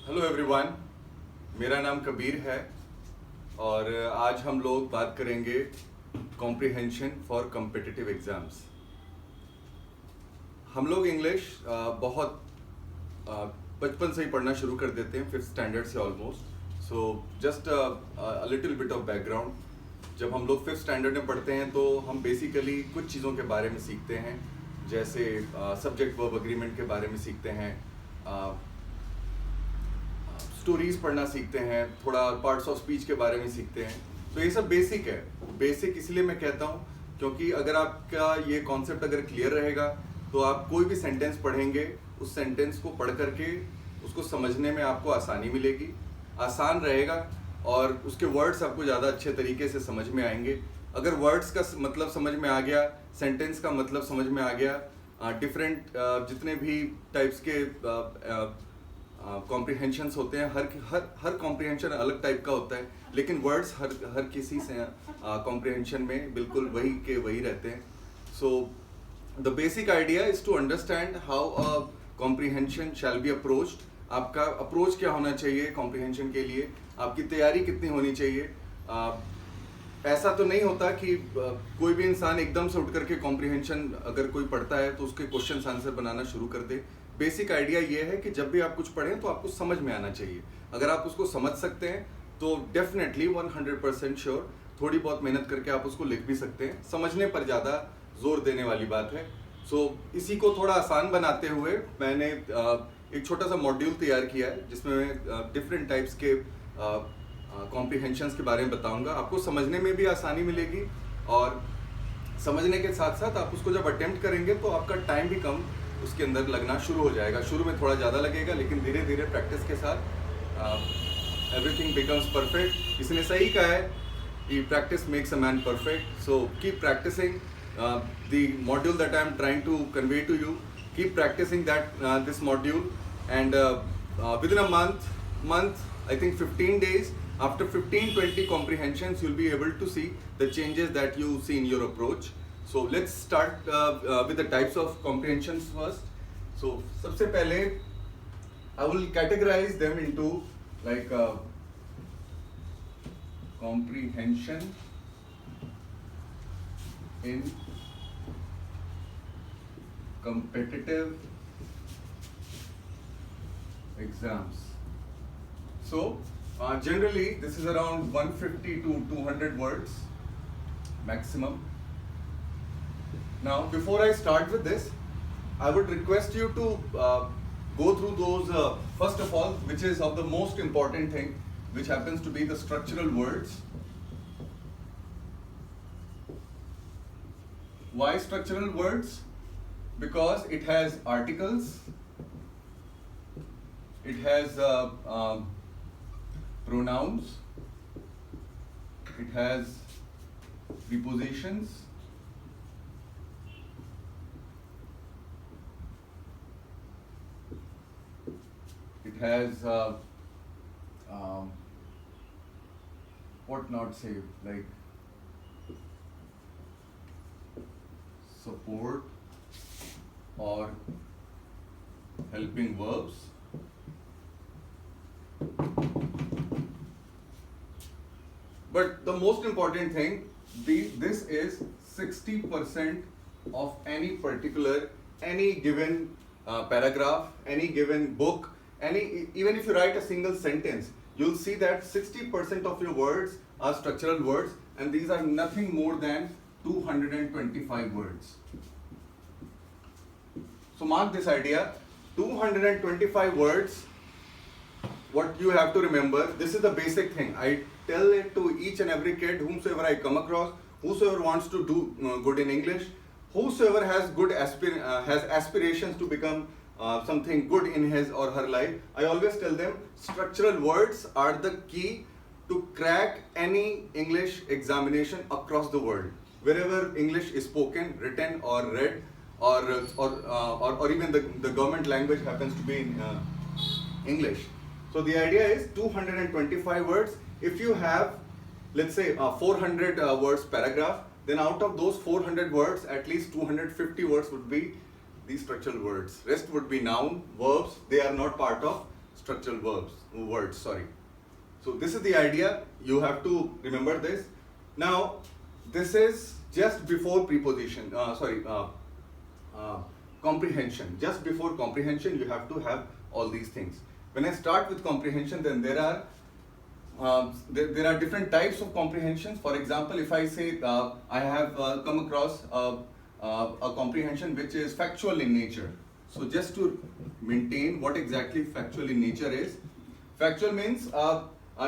Hello everyone, मेरा नाम कबीर है और आज हम लोग बात करेंगे कॉम्प्रिहेंशन फॉर कॉम्पिटिटिव एग्ज़ाम्स। हम लोग इंग्लिश बहुत बचपन से ही पढ़ना शुरू कर देते हैं, 5th स्टैंडर्ड से almost. So just a little bit of background. जब हम लोग 5th स्टैंडर्ड में पढ़ते हैं तो हम बेसिकली कुछ चीज़ों के बारे में सीखते हैं, जैसे सब्जेक्ट वर्ब एग्रीमेंट के बारे में सीखते हैं, स्टोरीज पढ़ना सीखते हैं, थोड़ा पार्ट्स ऑफ स्पीच के बारे में सीखते हैं। तो ये सब बेसिक है। बेसिक इसलिए मैं कहता हूँ क्योंकि अगर आपका ये कॉन्सेप्ट अगर क्लियर रहेगा तो आप कोई भी सेंटेंस पढ़ेंगे, उस सेंटेंस को पढ़ करके उसको समझने में आपको आसानी मिलेगी, आसान रहेगा और उसके वर्ड्स आपको ज़्यादा अच्छे तरीके से समझ में आएंगे। अगर वर्ड्स का मतलब समझ में आ गया, सेंटेंस का मतलब समझ में आ गया, डिफरेंट जितने भी टाइप्स के कॉम्प्रिहेंशंस होते हैं, हर कॉम्प्रिहेंशन अलग टाइप का होता है, लेकिन वर्ड्स हर किसी से कॉम्प्रिहेंशन में बिल्कुल वही के वही रहते हैं। So the basic idea is to understand how a comprehension shall be approached. आपका अप्रोच क्या होना चाहिए कॉम्प्रिहेंशन के लिए, आपकी तैयारी कितनी होनी चाहिए। ऐसा तो नहीं होता कि कोई भी इंसान एकदम से उठ करके कॉम्प्रिहेंशन अगर कोई पढ़ता है तो उसके क्वेश्चन आंसर बनाना शुरू कर दे। बेसिक आइडिया ये है कि जब भी आप कुछ पढ़ें तो आपको समझ में आना चाहिए। अगर आप उसको समझ सकते हैं तो डेफिनेटली 100% श्योर थोड़ी बहुत मेहनत करके आप उसको लिख भी सकते हैं। समझने पर ज़्यादा जोर देने वाली बात है। सो इसी को थोड़ा आसान बनाते हुए मैंने एक छोटा सा मॉड्यूल तैयार किया है जिसमें मैं डिफरेंट टाइप्स के कॉम्प्रिहेंशंस के बारे में बताऊंगा। आपको समझने में भी आसानी मिलेगी और समझने के साथ साथ आप उसको जब अटेम्प्ट करेंगे तो आपका टाइम भी कम उसके अंदर लगना शुरू हो जाएगा। शुरू में थोड़ा ज़्यादा लगेगा, लेकिन धीरे धीरे प्रैक्टिस के साथ एवरीथिंग बिकम्स परफेक्ट। इसने सही कहा है कि practice makes a man perfect. So keep practicing the module that I am trying to convey to you. Keep practicing that this module and within a month, I think 15 days, after 15-20 comprehensions you'll be able to see the changes that you see in your approach. So let's start with the types of comprehensions first. So सबसे पहले I will categorize them into like comprehension in competitive exams. So generally this is around 150 to 200 words maximum. Now before I start with this, I would request you to go through those first of all, which is of the most important thing, which happens to be the structural words. Why structural words? Because it has articles, it has pronouns, it has prepositions, it has what not say, like support or helping verbs. But the most important thing, this is 60% of any particular, any given paragraph, any given book, even if you write a single sentence, you'll see that 60% of your words are structural words, and these are nothing more than 225 words. So mark this idea, 225 words. What you have to remember, this is the basic thing. I tell it to each and every kid, whomsoever I come across, whosoever wants to do good in English, whosoever has has aspirations to become something good in his or her life. I always tell them structural words are the key to crack any English examination across the world. Wherever English is spoken, written or read, or even the government language happens to be in English. So the idea is 225 words. If you have, let's say, 400 words paragraph, then out of those 400 words, at least 250 words would be these structural words. Rest would be noun, verbs. They are not part of structural words, sorry. So this is the idea, you have to remember this. Now, this is just before preposition, comprehension. Just before comprehension, you have to have all these things. When I start with comprehension, then there are different types of comprehensions. For example, if I say I have come across a comprehension which is factual in nature. So just to maintain what exactly factual in nature is. Factual means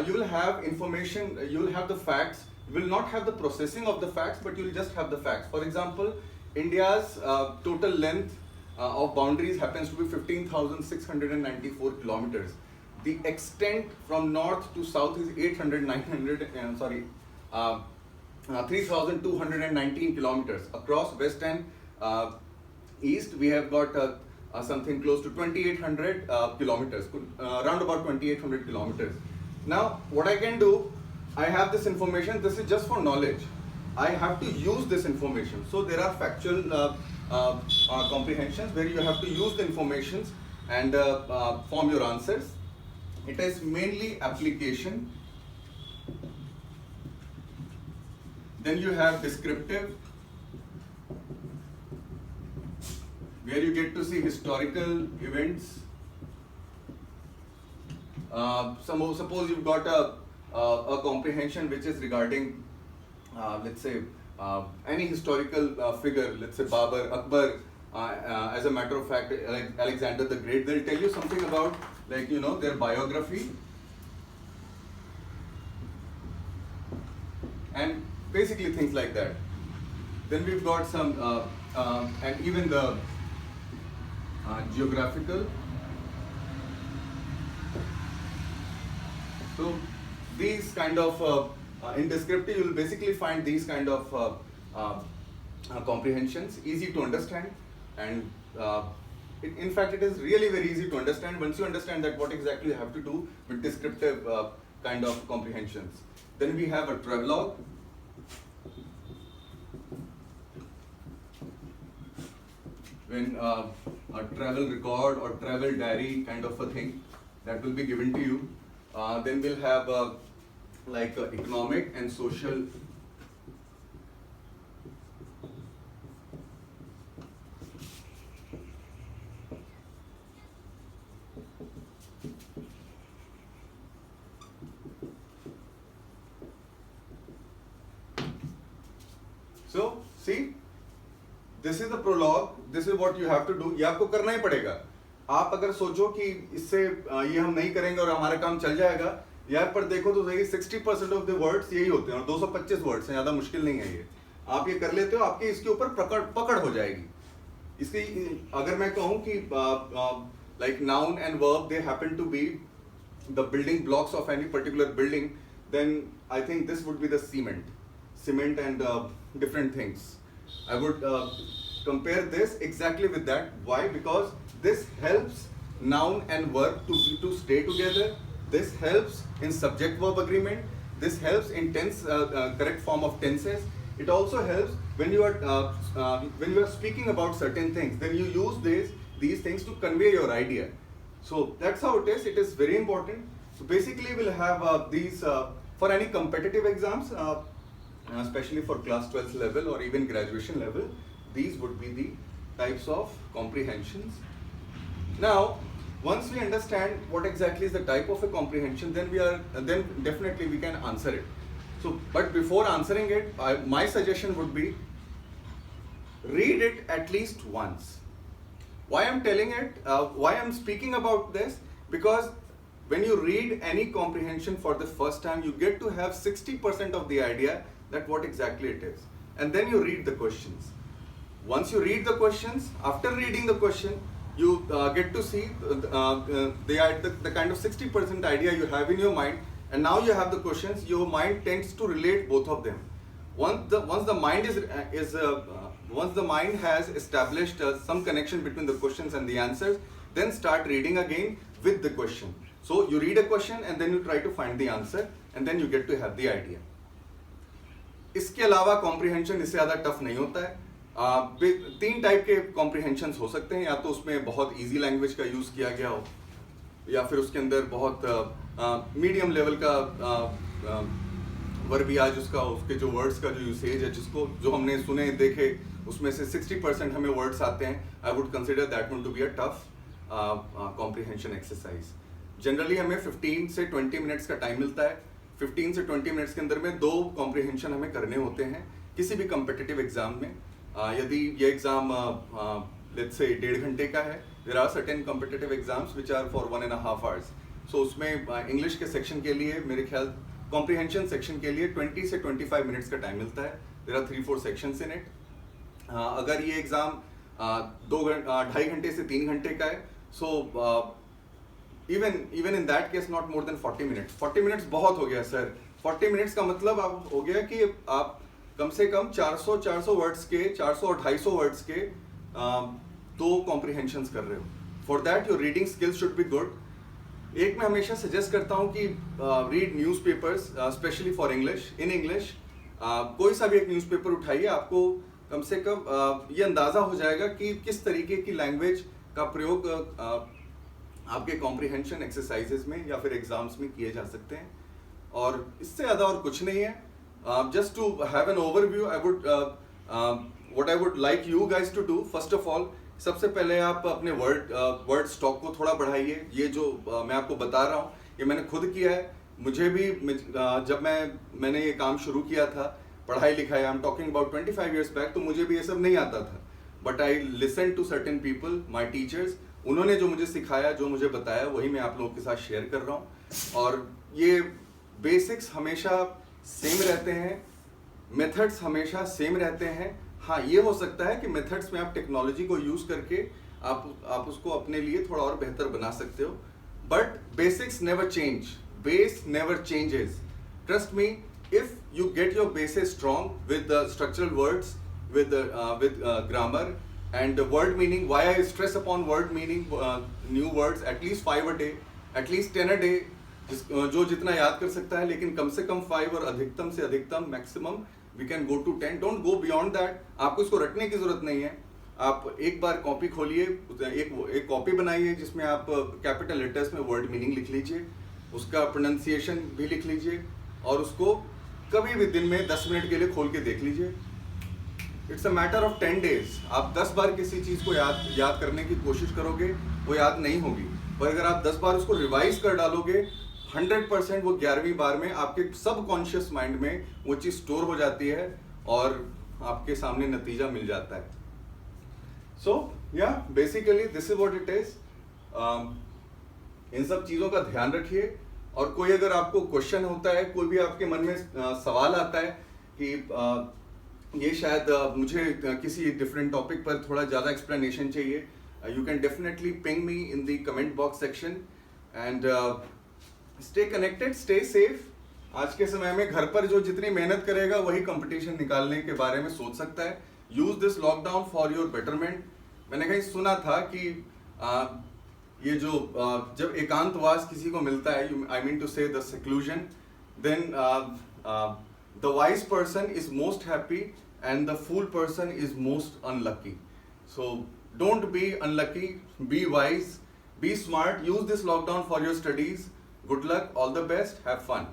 you will have information, you will have the facts, you will not have the processing of the facts, but you will just have the facts. For example, India's total length of boundaries happens to be 15,694 kilometers. The extent from north to south is 3,219 kilometers. Across west and east, we have got something close to 2,800 kilometers, around about 2,800 kilometers. Now, what I can do, I have this information, this is just for knowledge. I have to use this information. So there are factual comprehensions where you have to use the informations and form your answers. It is mainly application. Then you have descriptive, where you get to see historical events. Suppose you've got a comprehension which is regarding, let's say, any historical figure, let's say Babur, Akbar, as a matter of fact, Alexander the Great. They'll tell you something about, like, you know, their biography. And basically things like that. Then we've got some, and even the geographical. So these kind of, in descriptive, you will basically find these kind of comprehensions, easy to understand, and in fact it is really very easy to understand once you understand that what exactly you have to do with descriptive kind of comprehensions. Then we have a travelogue. When a travel record or travel diary kind of a thing that will be given to you. Then we'll have like economic and social. So see, this is the prologue. This is what you have to do. ये आपको करना ही पड़ेगा. आप अगर सोचो कि इससे ये हम नहीं करेंगे और हमारा काम चल जाएगा, यार पर देखो तो सही 60% ऑफ द वर्ड्स यही होते हैं और 225 वर्ड्स हैं, ज़्यादा मुश्किल नहीं है ये. आप ये कर लेते हो, आपके इसके ऊपर पकड़ हो जाएगी. इसकी अगर मैं कहूँ कि like noun and verb, they happen to be the building blocks of any particular building, then I think this would be the cement and different things. I would compare this exactly with that. Why? Because this helps noun and verb to stay together. This helps in subject-verb agreement. This helps in tense, correct form of tenses. It also helps when you are speaking about certain things. Then you use these things to convey your idea. So that's how it is. It is very important. So basically, we'll have these for any competitive exams, especially for class 12th level or even graduation level. These would be the types of comprehensions. Now, once we understand what exactly is the type of a comprehension, then definitely we can answer it. So, but before answering it, my suggestion would be read it at least once. Why I'm telling it? Why I'm speaking about this? Because when you read any comprehension for the first time, you get to have 60% of the idea that what exactly it is, and then you read the questions. Once you read the questions, after reading the question, you get to see the kind of 60% idea you have in your mind, and now you have the questions. Your mind tends to relate both of them. Once the mind has established some connection between the questions and the answers, then start reading again with the question. So you read a question and then you try to find the answer, and then you get to have the idea. इसके अलावा comprehension इससे ज़्यादा tough नहीं होता है. 3 type के comprehensions हो सकते हैं. या तो उसमें बहुत इजी लैंग्वेज का यूज़ किया गया हो, या फिर उसके अंदर बहुत मीडियम लेवल का वर्बियाज उसका, उसके जो वर्ड्स का जो यूसेज है, जिसको जो हमने सुने देखे उसमें से 60% हमें वर्ड्स आते हैं, I would consider that one to be a tough comprehension exercise. Generally हमें 15 से 20 मिनट्स का टाइम मिलता है। 15 से 20 मिनट्स के अंदर में 2 कॉम्प्रिहेंशन हमें करने होते हैं किसी भी कम्पिटिटिव एग्जाम में। यदि ये एग्जाम लेट्स से 1.5 घंटे का है, there are certain competitive exams which are for 1.5 hours. So उसमें इंग्लिश के सेक्शन के लिए मेरे ख्याल कॉम्प्रिहेंशन सेक्शन के लिए 20 से 25 मिनट्स का टाइम मिलता है। There are 3-4 sections in it. अगर ये एग्जाम 2.5 घंटे से 3 घंटे का है, so even in that case not more than 40 minutes. 40 minutes बहुत हो गया सर। 40 मिनट्स का मतलब आप हो गया कि आप कम से कम 400 वर्ड्स के, 400 और 250 वर्ड्स के 2 कॉम्प्रिहेंशंस कर रहे हो। For that your reading skills should be good. एक मैं हमेशा सजेस्ट करता हूँ कि read newspapers specially for English, in English. कोई सा भी एक न्यूज़पेपर उठाइए, आपको कम से कम ये अंदाज़ा हो जाएगा कि किस तरीके की लैंग्वेज का प्रयोग आपके कॉम्प्रिहेंशन एक्सरसाइजेज में या फिर एग्जाम्स में किए जा सकते हैं। और इससे ज़्यादा और कुछ नहीं है। Just to have an overview, what I would like you guys to do, first of all सबसे पहले आप अपने वर्ड स्टॉक को थोड़ा बढ़ाइए। ये जो मैं आपको बता रहा हूँ ये मैंने खुद किया है। मुझे भी जब मैंने ये काम शुरू किया था, पढ़ाई लिखाई, I am talking about 25 years back, तो मुझे भी ये सब नहीं आता था। But I listen to certain people, my teachers, उन्होंने जो मुझे सिखाया, जो मुझे बताया, वही मैं आप लोगों के साथ शेयर कर रहा हूँ। और ये बेसिक्स हमेशा सेम रहते हैं, मेथड्स हमेशा सेम रहते हैं। हाँ, ये हो सकता है कि मेथड्स में आप टेक्नोलॉजी को यूज करके आप उसको अपने लिए थोड़ा और बेहतर बना सकते हो, but basics never change, base never changes. Trust me, if you get your bases strong with the structural words, with grammar and the word meaning, why I stress upon word meaning, new words at least 5 a day, at least 10 a day, जो जितना याद कर सकता है, लेकिन कम से कम 5 और अधिकतम से अधिकतम maximum we can go to 10, don't go beyond that। आपको इसको रटने की जरूरत नहीं है। आप एक बार कॉपी खोलिए, एक कॉपी बनाइए जिसमें आप कैपिटल लेटर्स में वर्ड मीनिंग लिख लीजिए, उसका प्रोनाउंसिएशन भी लिख लीजिए, और उसको कभी भी दिन में 10 मिनट के लिए खोल के देख लीजिए। It's a matter of 10 days। आप 10 बार किसी चीज़ को याद करने की कोशिश करोगे, वो याद नहीं होगी। पर अगर आप 10 बार उसको रिवाइज कर डालोगे, 100% वो 11वीं बार में आपके सब कॉन्शियस माइंड में वो चीज़ स्टोर हो जाती है और आपके सामने नतीजा मिल जाता है। So yeah basically this is what it is. इन सब चीज़ों का ध्यान रखिए। और कोई अगर आपको क्वेश्चन होता है, कोई भी आपके मन में सवाल आता है कि ये शायद मुझे किसी डिफरेंट टॉपिक पर थोड़ा ज़्यादा एक्सप्लेनेशन चाहिए, you can definitely ping me in the comment box section. And stay connected, stay safe. आज के समय में घर पर जो जितनी मेहनत करेगा वही कंपटीशन निकालने के बारे में सोच सकता है। Use this lockdown for your betterment. मैंने कहीं सुना था कि ये जो जब एकांतवास किसी को मिलता है, I mean to say the seclusion, then the wise person is most happy and the fool person is most unlucky. So don't be unlucky, be wise, be smart, use this lockdown for your studies. Good luck, all the best, have fun.